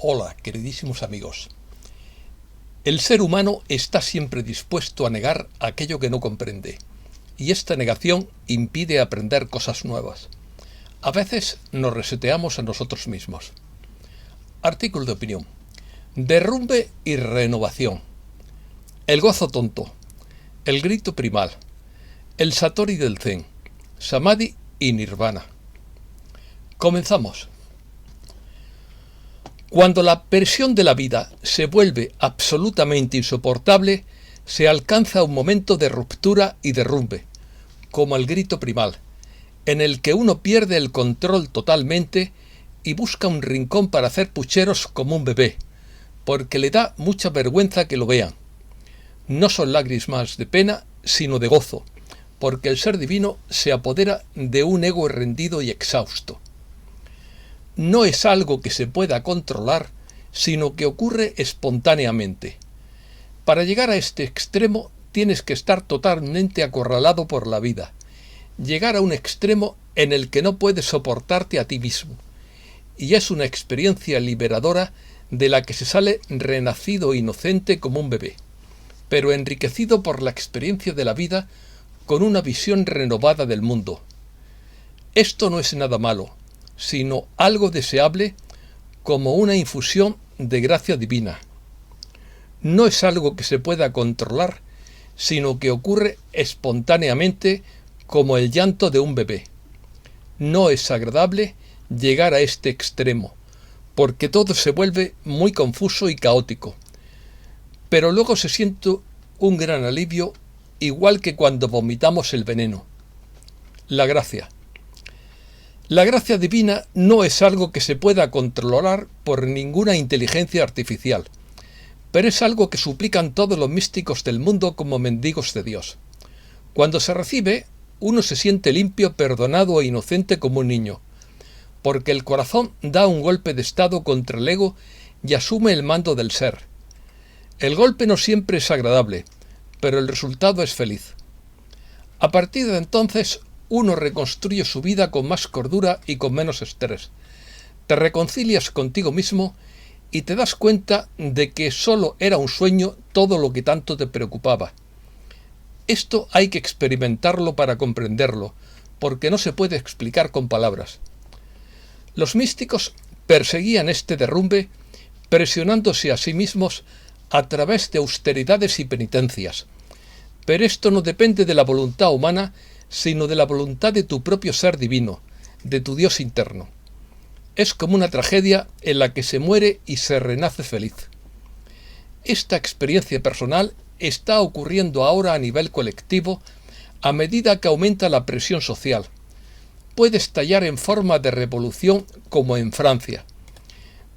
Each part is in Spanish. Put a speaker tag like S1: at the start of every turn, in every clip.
S1: Hola, queridísimos amigos. El ser humano está siempre dispuesto a negar aquello que no comprende, y esta negación impide aprender cosas nuevas. A veces nos reseteamos a nosotros mismos. Artículo de opinión. Derrumbe y renovación. El gozo tonto. El grito primal. El satori del zen. Samadhi y nirvana. Comenzamos. Cuando la presión de la vida se vuelve absolutamente insoportable, se alcanza un momento de ruptura y derrumbe, como el grito primal, en el que uno pierde el control totalmente y busca un rincón para hacer pucheros como un bebé, porque le da mucha vergüenza que lo vean. No son lágrimas de pena, sino de gozo, porque el ser divino se apodera de un ego rendido y exhausto. No es algo que se pueda controlar, sino que ocurre espontáneamente. Para llegar a este extremo tienes que estar totalmente acorralado por la vida, llegar a un extremo en el que no puedes soportarte a ti mismo, y es una experiencia liberadora de la que se sale renacido e inocente como un bebé, pero enriquecido por la experiencia de la vida con una visión renovada del mundo. Esto no es nada malo, sino algo deseable como una infusión de gracia divina. No es algo que se pueda controlar, sino que ocurre espontáneamente como el llanto de un bebé. No es agradable llegar a este extremo, porque todo se vuelve muy confuso y caótico. Pero luego se siente un gran alivio, igual que cuando vomitamos el veneno. La gracia. La gracia divina no es algo que se pueda controlar por ninguna inteligencia artificial, pero es algo que suplican todos los místicos del mundo como mendigos de Dios. Cuando se recibe, uno se siente limpio, perdonado e inocente como un niño, porque el corazón da un golpe de estado contra el ego y asume el mando del ser. El golpe no siempre es agradable, pero el resultado es feliz. A partir de entonces, uno reconstruye su vida con más cordura y con menos estrés. Te reconcilias contigo mismo y te das cuenta de que solo era un sueño todo lo que tanto te preocupaba. Esto hay que experimentarlo para comprenderlo, porque no se puede explicar con palabras. Los místicos perseguían este derrumbe presionándose a sí mismos a través de austeridades y penitencias. Pero esto no depende de la voluntad humana, sino de la voluntad de tu propio ser divino, de tu Dios interno. Es como una tragedia en la que se muere y se renace feliz. Esta experiencia personal está ocurriendo ahora a nivel colectivo a medida que aumenta la presión social. Puede estallar en forma de revolución como en Francia,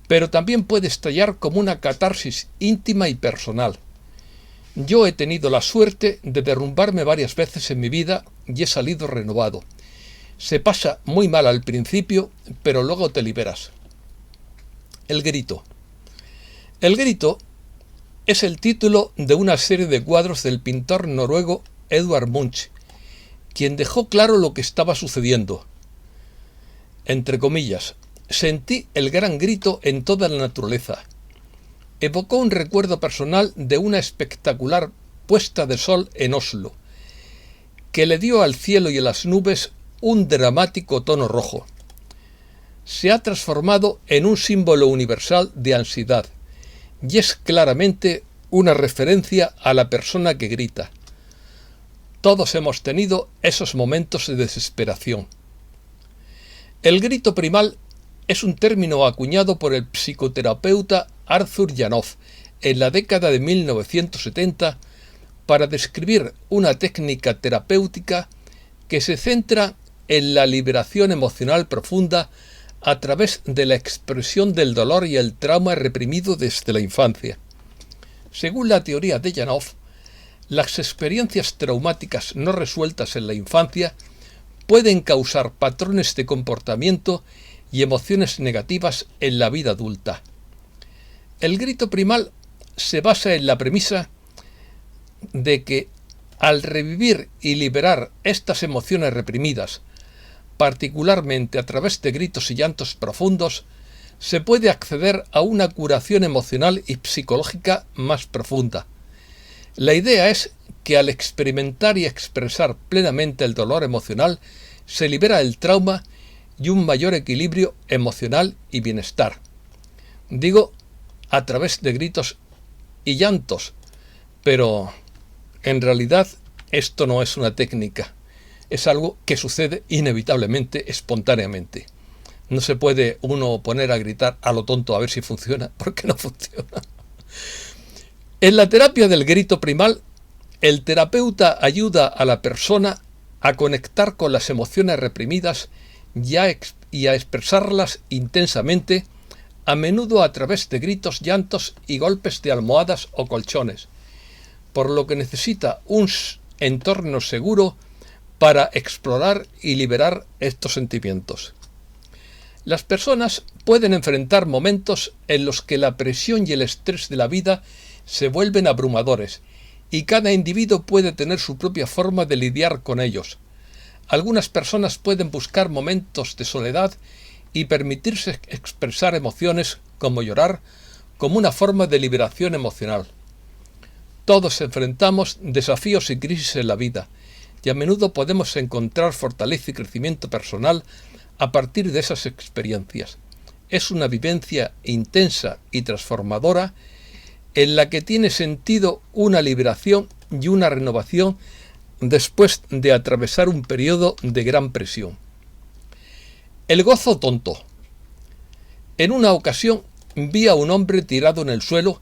S1: pero también puede estallar como una catarsis íntima y personal. Yo he tenido la suerte de derrumbarme varias veces en mi vida y he salido renovado. Se pasa muy mal al principio, pero luego te liberas. El grito. El grito es el título de una serie de cuadros del pintor noruego Edvard Munch, quien dejó claro lo que estaba sucediendo. Entre comillas, sentí el gran grito en toda la naturaleza. Evocó un recuerdo personal de una espectacular puesta de sol en Oslo, que le dio al cielo y a las nubes un dramático tono rojo. Se ha transformado en un símbolo universal de ansiedad, y es claramente una referencia a la persona que grita. Todos hemos tenido esos momentos de desesperación. El grito primal es un término acuñado por el psicoterapeuta Arthur Janov en la década de 1970 para describir una técnica terapéutica que se centra en la liberación emocional profunda a través de la expresión del dolor y el trauma reprimido desde la infancia. Según la teoría de Janov, las experiencias traumáticas no resueltas en la infancia pueden causar patrones de comportamiento y emociones negativas en la vida adulta. El grito primal se basa en la premisa de que al revivir y liberar estas emociones reprimidas, particularmente a través de gritos y llantos profundos, se puede acceder a una curación emocional y psicológica más profunda. La idea es que al experimentar y expresar plenamente el dolor emocional, se libera el trauma y un mayor equilibrio emocional y bienestar. Digo, a través de gritos y llantos, pero en realidad esto no es una técnica, es algo que sucede inevitablemente, espontáneamente. No se puede uno poner a gritar a lo tonto a ver si funciona, porque no funciona. En la terapia del grito primal, el terapeuta ayuda a la persona a conectar con las emociones reprimidas y a expresarlas intensamente, a menudo a través de gritos, llantos y golpes de almohadas o colchones, por lo que necesita un entorno seguro para explorar y liberar estos sentimientos. Las personas pueden enfrentar momentos en los que la presión y el estrés de la vida se vuelven abrumadores, y cada individuo puede tener su propia forma de lidiar con ellos. Algunas personas pueden buscar momentos de soledad y permitirse expresar emociones como llorar, como una forma de liberación emocional. Todos enfrentamos desafíos y crisis en la vida, y a menudo podemos encontrar fortaleza y crecimiento personal a partir de esas experiencias. Es una vivencia intensa y transformadora en la que tiene sentido una liberación y una renovación después de atravesar un periodo de gran presión. El gozo tonto. En una ocasión vi a un hombre tirado en el suelo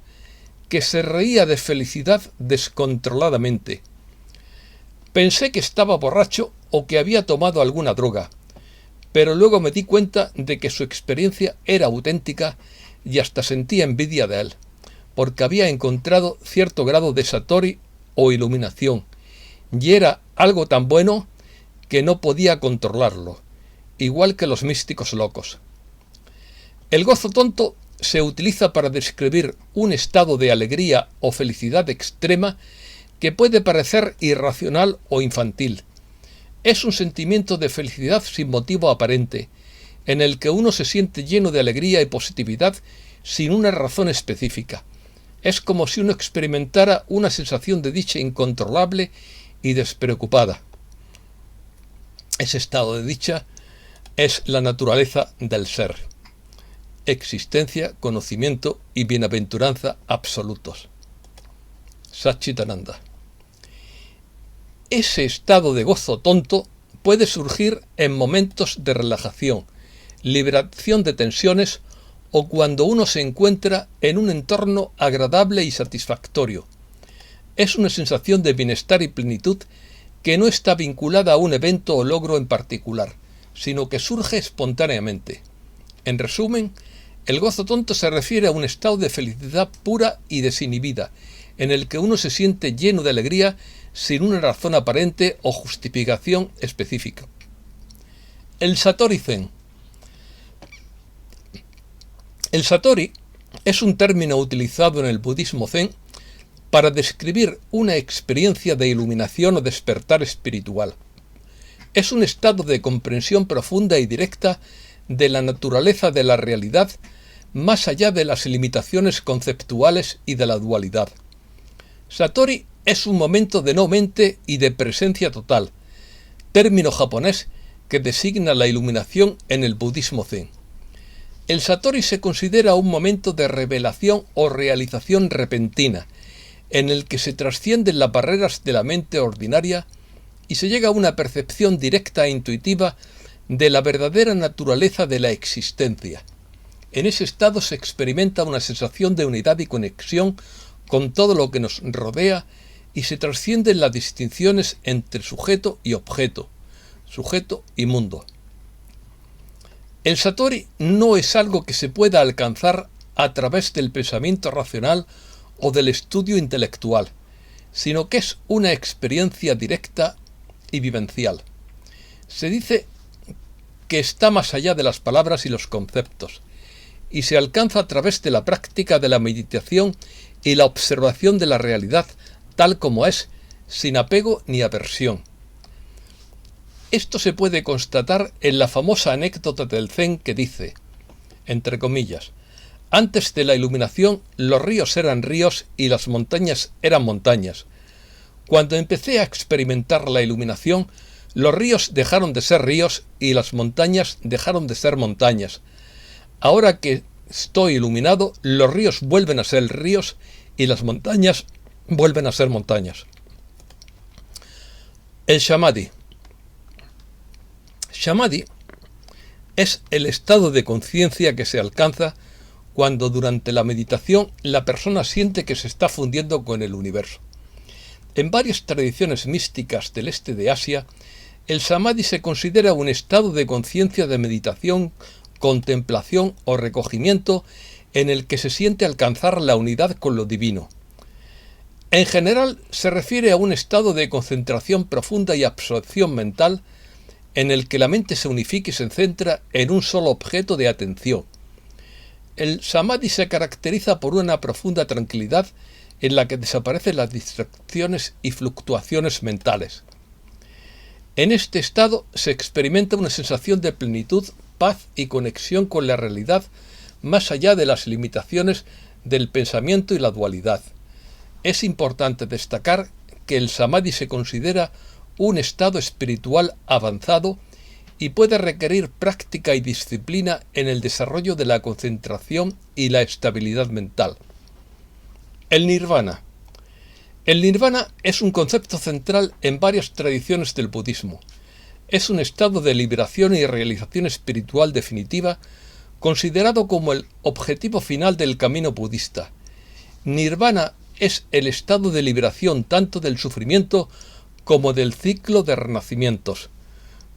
S1: que se reía de felicidad descontroladamente. Pensé que estaba borracho o que había tomado alguna droga, pero luego me di cuenta de que su experiencia era auténtica y hasta sentía envidia de él, porque había encontrado cierto grado de satori o iluminación, y era algo tan bueno que no podía controlarlo, igual que los místicos locos. El gozo tonto se utiliza para describir un estado de alegría o felicidad extrema que puede parecer irracional o infantil. Es un sentimiento de felicidad sin motivo aparente, en el que uno se siente lleno de alegría y positividad sin una razón específica. Es como si uno experimentara una sensación de dicha incontrolable y despreocupada. Ese estado de dicha es la naturaleza del ser. Existencia, conocimiento y bienaventuranza absolutos. Satchitananda. Ese estado de gozo tonto puede surgir en momentos de relajación, liberación de tensiones o cuando uno se encuentra en un entorno agradable y satisfactorio. Es una sensación de bienestar y plenitud que no está vinculada a un evento o logro en particular, sino que surge espontáneamente. En resumen, el gozo tonto se refiere a un estado de felicidad pura y desinhibida, en el que uno se siente lleno de alegría sin una razón aparente o justificación específica. El Satori Zen. El Satori es un término utilizado en el budismo zen para describir una experiencia de iluminación o despertar espiritual. Es un estado de comprensión profunda y directa de la naturaleza de la realidad, más allá de las limitaciones conceptuales y de la dualidad. Satori es un momento de no mente y de presencia total, término japonés que designa la iluminación en el budismo zen. El Satori se considera un momento de revelación o realización repentina, en el que se trascienden las barreras de la mente ordinaria y se llega a una percepción directa e intuitiva de la verdadera naturaleza de la existencia. En ese estado se experimenta una sensación de unidad y conexión con todo lo que nos rodea y se trascienden las distinciones entre sujeto y objeto, sujeto y mundo. El Satori no es algo que se pueda alcanzar a través del pensamiento racional o del estudio intelectual, sino que es una experiencia directa y vivencial. Se dice que está más allá de las palabras y los conceptos, y se alcanza a través de la práctica de la meditación y la observación de la realidad tal como es, sin apego ni aversión. Esto se puede constatar en la famosa anécdota del Zen que dice: entre comillas. Antes de la iluminación, los ríos eran ríos y las montañas eran montañas. Cuando empecé a experimentar la iluminación, los ríos dejaron de ser ríos y las montañas dejaron de ser montañas. Ahora que estoy iluminado, los ríos vuelven a ser ríos y las montañas vuelven a ser montañas. El Samadhi. Samadhi es el estado de conciencia que se alcanza cuando durante la meditación la persona siente que se está fundiendo con el universo. En varias tradiciones místicas del este de Asia, el Samadhi se considera un estado de conciencia de meditación, contemplación o recogimiento en el que se siente alcanzar la unidad con lo divino. En general se refiere a un estado de concentración profunda y absorción mental en el que la mente se unifica y se centra en un solo objeto de atención. El Samadhi se caracteriza por una profunda tranquilidad en la que desaparecen las distracciones y fluctuaciones mentales. En este estado se experimenta una sensación de plenitud, paz y conexión con la realidad más allá de las limitaciones del pensamiento y la dualidad. Es importante destacar que el Samadhi se considera un estado espiritual avanzado y puede requerir práctica y disciplina en el desarrollo de la concentración y la estabilidad mental. El Nirvana. El Nirvana es un concepto central en varias tradiciones del budismo. Es un estado de liberación y realización espiritual definitiva, considerado como el objetivo final del camino budista. Nirvana es el estado de liberación tanto del sufrimiento como del ciclo de renacimientos.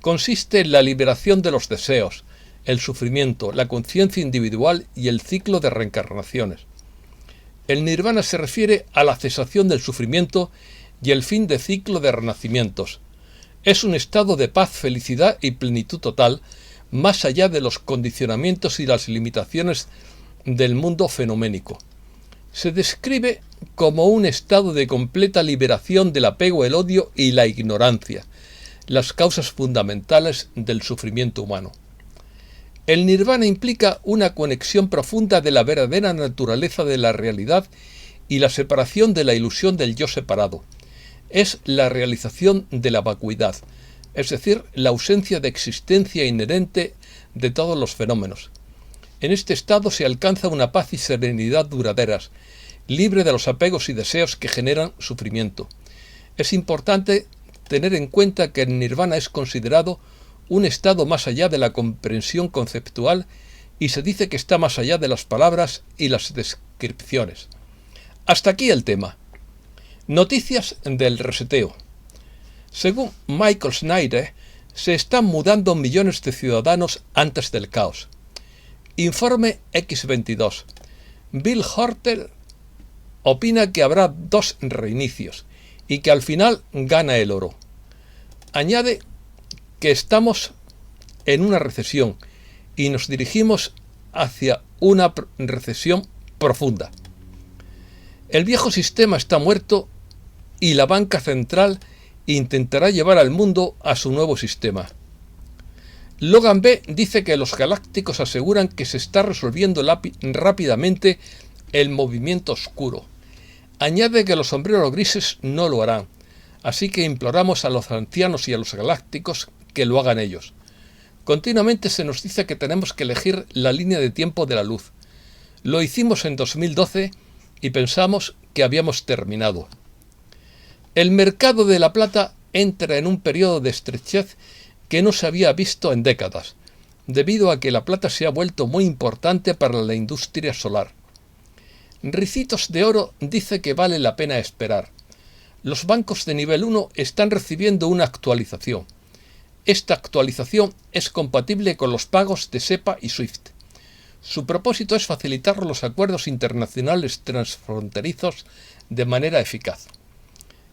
S1: Consiste en la liberación de los deseos, el sufrimiento, la conciencia individual y el ciclo de reencarnaciones. El nirvana se refiere a la cesación del sufrimiento y el fin de ciclo de renacimientos. Es un estado de paz, felicidad y plenitud total, más allá de los condicionamientos y las limitaciones del mundo fenoménico. Se describe como un estado de completa liberación del apego, el odio y la ignorancia, las causas fundamentales del sufrimiento humano. El nirvana implica una conexión profunda de la verdadera naturaleza de la realidad y la separación de la ilusión del yo separado. Es la realización de la vacuidad, es decir, la ausencia de existencia inherente de todos los fenómenos. En este estado se alcanza una paz y serenidad duraderas, libre de los apegos y deseos que generan sufrimiento. Es importante tener en cuenta que el nirvana es considerado un estado más allá de la comprensión conceptual y se dice que está más allá de las palabras y las descripciones. Hasta aquí el tema. Noticias del reseteo. Según Michael Snyder, se están mudando millones de ciudadanos antes del caos. Informe X22. Bill Horter opina que habrá 2 reinicios y que al final gana el oro. Añade que estamos en una recesión y nos dirigimos hacia una recesión profunda. El viejo sistema está muerto y la banca central intentará llevar al mundo a su nuevo sistema. Logan B. dice que los galácticos aseguran que se está resolviendo rápidamente el movimiento oscuro. Añade que los sombreros grises no lo harán, así que imploramos a los ancianos y a los galácticos que lo hagan ellos. Continuamente se nos dice que tenemos que elegir la línea de tiempo de la luz. Lo hicimos en 2012 y pensamos que habíamos terminado. El mercado de la plata entra en un periodo de estrechez que no se había visto en décadas, debido a que la plata se ha vuelto muy importante para la industria solar. Ricitos de Oro dice que vale la pena esperar. Los bancos de nivel 1 están recibiendo una actualización. Esta actualización es compatible con los pagos de SEPA y SWIFT. Su propósito es facilitar los acuerdos internacionales transfronterizos de manera eficaz.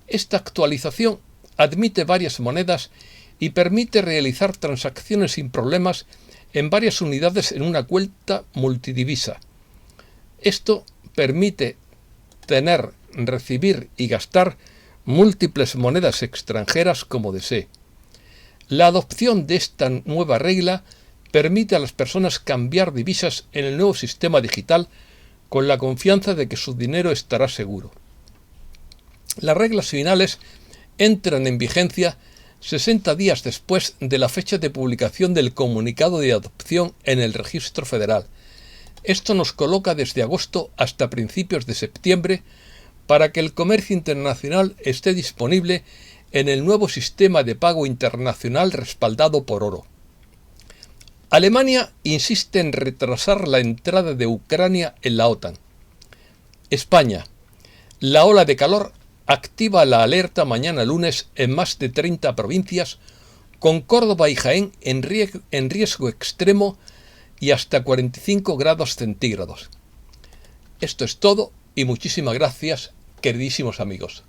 S1: Esta actualización admite varias monedas y permite realizar transacciones sin problemas en varias unidades en una cuenta multidivisa. Esto permite tener, recibir y gastar múltiples monedas extranjeras como desee. La adopción de esta nueva regla permite a las personas cambiar divisas en el nuevo sistema digital con la confianza de que su dinero estará seguro. Las reglas finales entran en vigencia 60 días después de la fecha de publicación del comunicado de adopción en el Registro Federal. Esto nos coloca desde agosto hasta principios de septiembre para que el comercio internacional esté disponible en el nuevo sistema de pago internacional respaldado por oro. Alemania insiste en retrasar la entrada de Ucrania en la OTAN. España. La ola de calor activa la alerta mañana lunes en más de 30 provincias, con Córdoba y Jaén en riesgo extremo y hasta 45 grados centígrados. Esto es todo y muchísimas gracias, queridísimos amigos.